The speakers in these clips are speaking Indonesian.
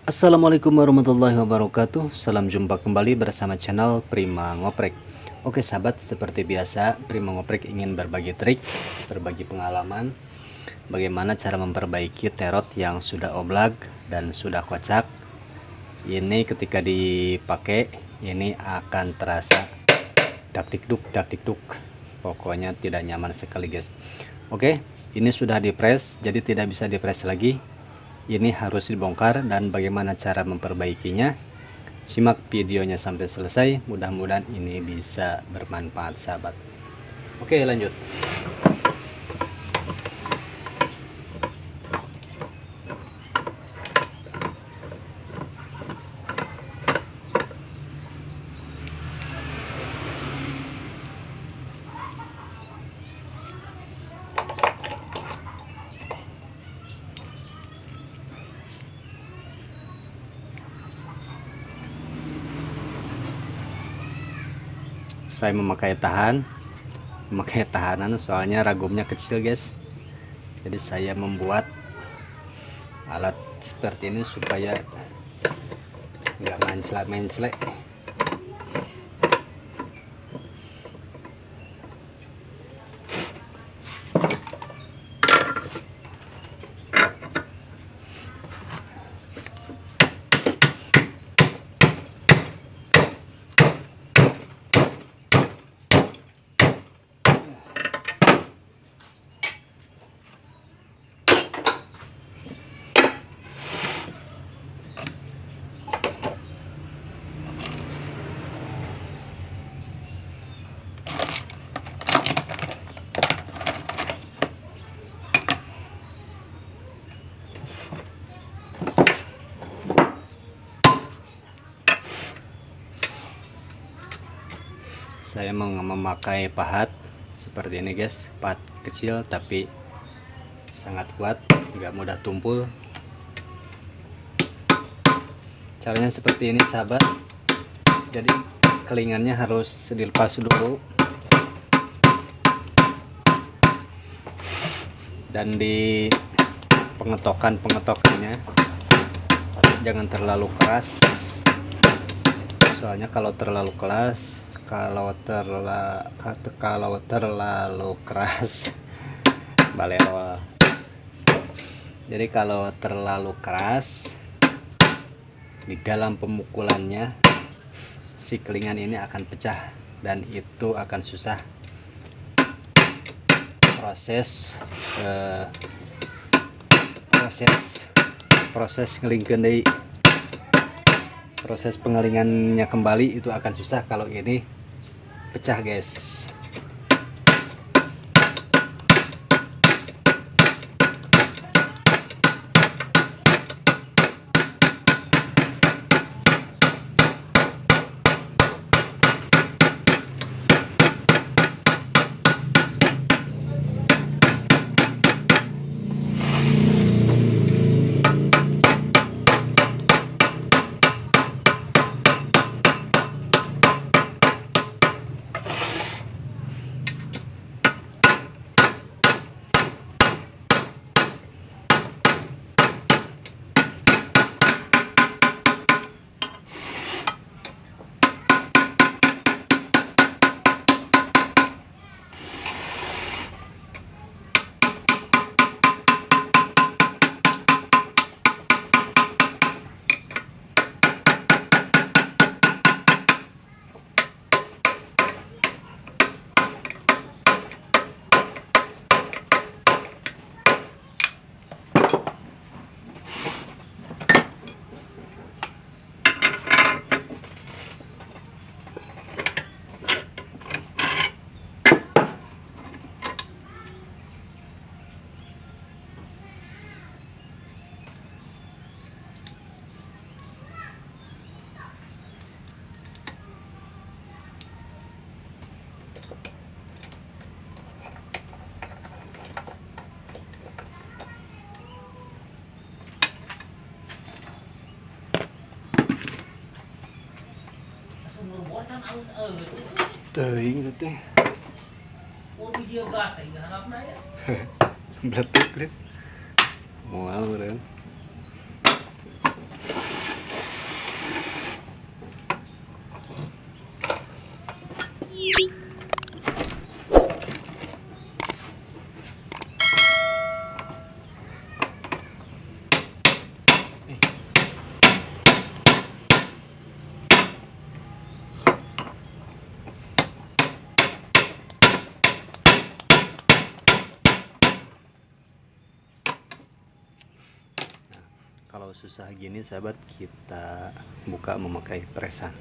Assalamualaikum warahmatullahi wabarakatuh. Salam jumpa kembali bersama channel Prima Ngoprek. Oke sahabat, seperti biasa Prima Ngoprek ingin berbagi trik, berbagi pengalaman bagaimana cara memperbaiki terot yang sudah oblag dan sudah kocak. Ini ketika dipakai ini akan terasa dak dikduk, pokoknya tidak nyaman sekali guys. Oke, ini sudah dipres, jadi tidak bisa dipres lagi. Ini harus dibongkar dan bagaimana cara memperbaikinya. Simak videonya sampai selesai, mudah-mudahan ini bisa bermanfaat sahabat. Oke, lanjut. Saya memakai tahanan soalnya ragumnya kecil guys, jadi saya membuat alat seperti ini supaya nggak menclek. Saya memakai pahat seperti ini guys, pahat kecil tapi sangat kuat, nggak mudah tumpul. Caranya seperti ini sahabat, jadi kelingannya harus dilepas dulu dan di pengetokannya jangan terlalu keras, soalnya kalau terlalu keras balewal. Jadi kalau terlalu keras di dalam pemukulannya si kelingan ini akan pecah dan itu akan susah proses ngelingkeun deui. Proses pengelingannya kembali itu akan susah kalau ini pecah guys. Teuing teh. Oh, video bahasa ini harapna ya. Bletuk deh. Moal meureun. Kalau susah gini sahabat, kita buka memakai presan.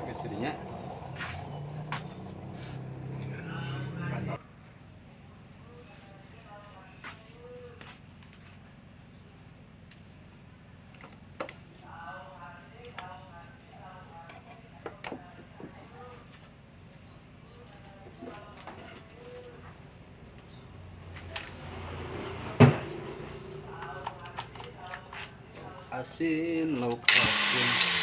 Istrinya asin, lauk asin.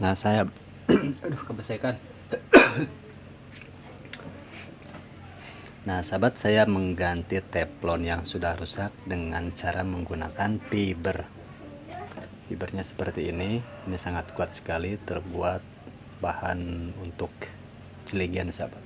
Nah, saya aduh kebesekan. Nah, sahabat, saya mengganti teflon yang sudah rusak dengan cara menggunakan fiber. Fibernya seperti ini. Ini sangat kuat sekali, terbuat bahan untuk celigian, sahabat.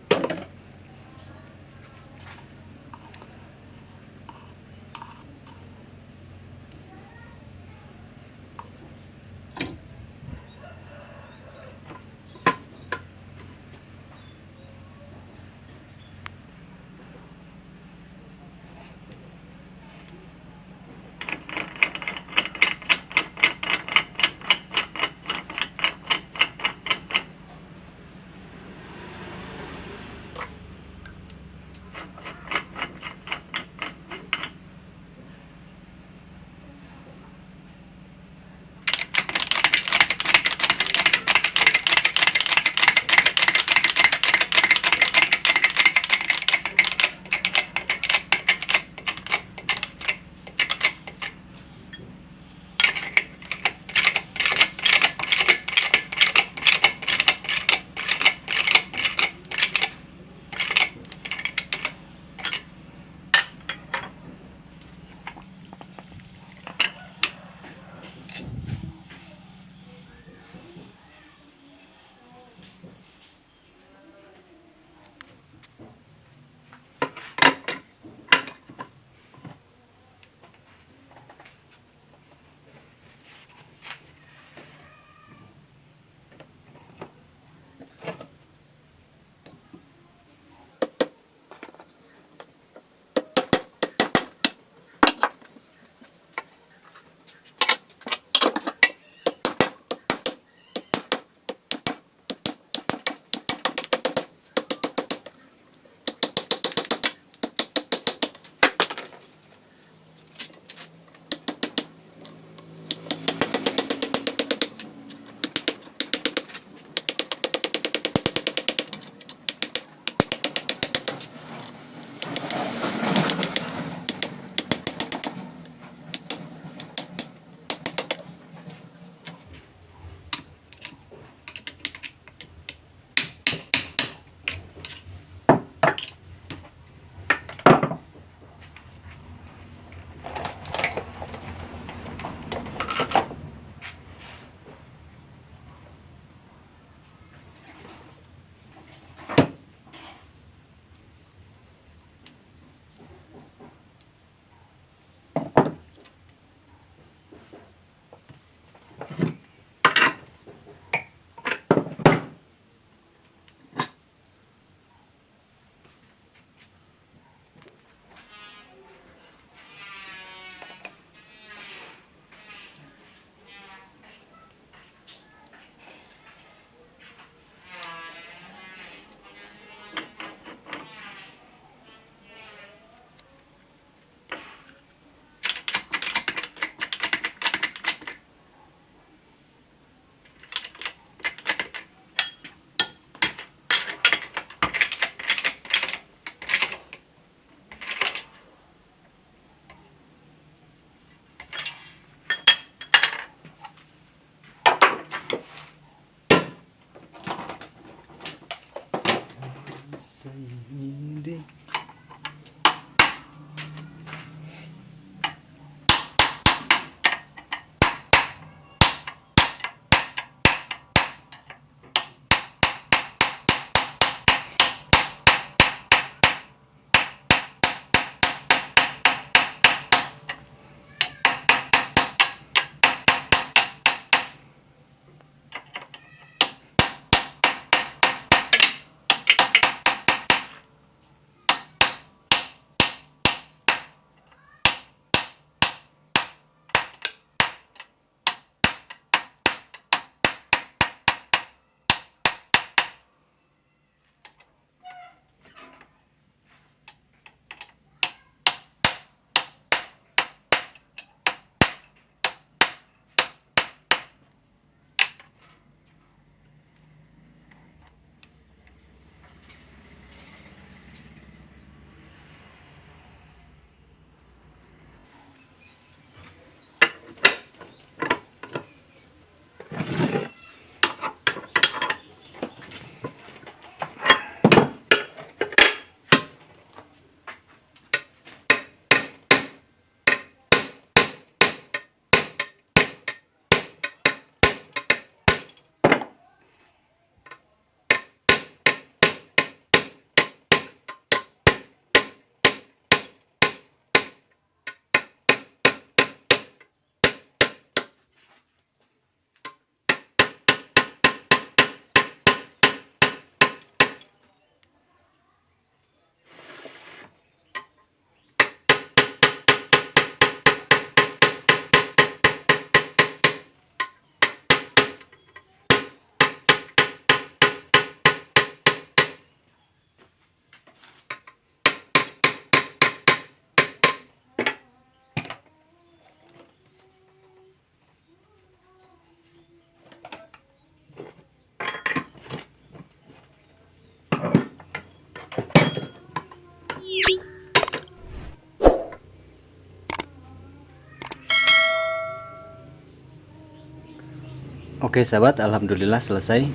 Oke sahabat, alhamdulillah selesai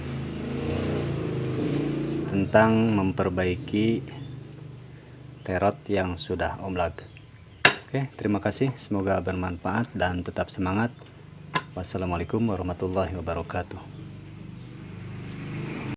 tentang memperbaiki terot yang sudah oblag. Oke, terima kasih, semoga bermanfaat dan tetap semangat. Wassalamualaikum warahmatullahi wabarakatuh.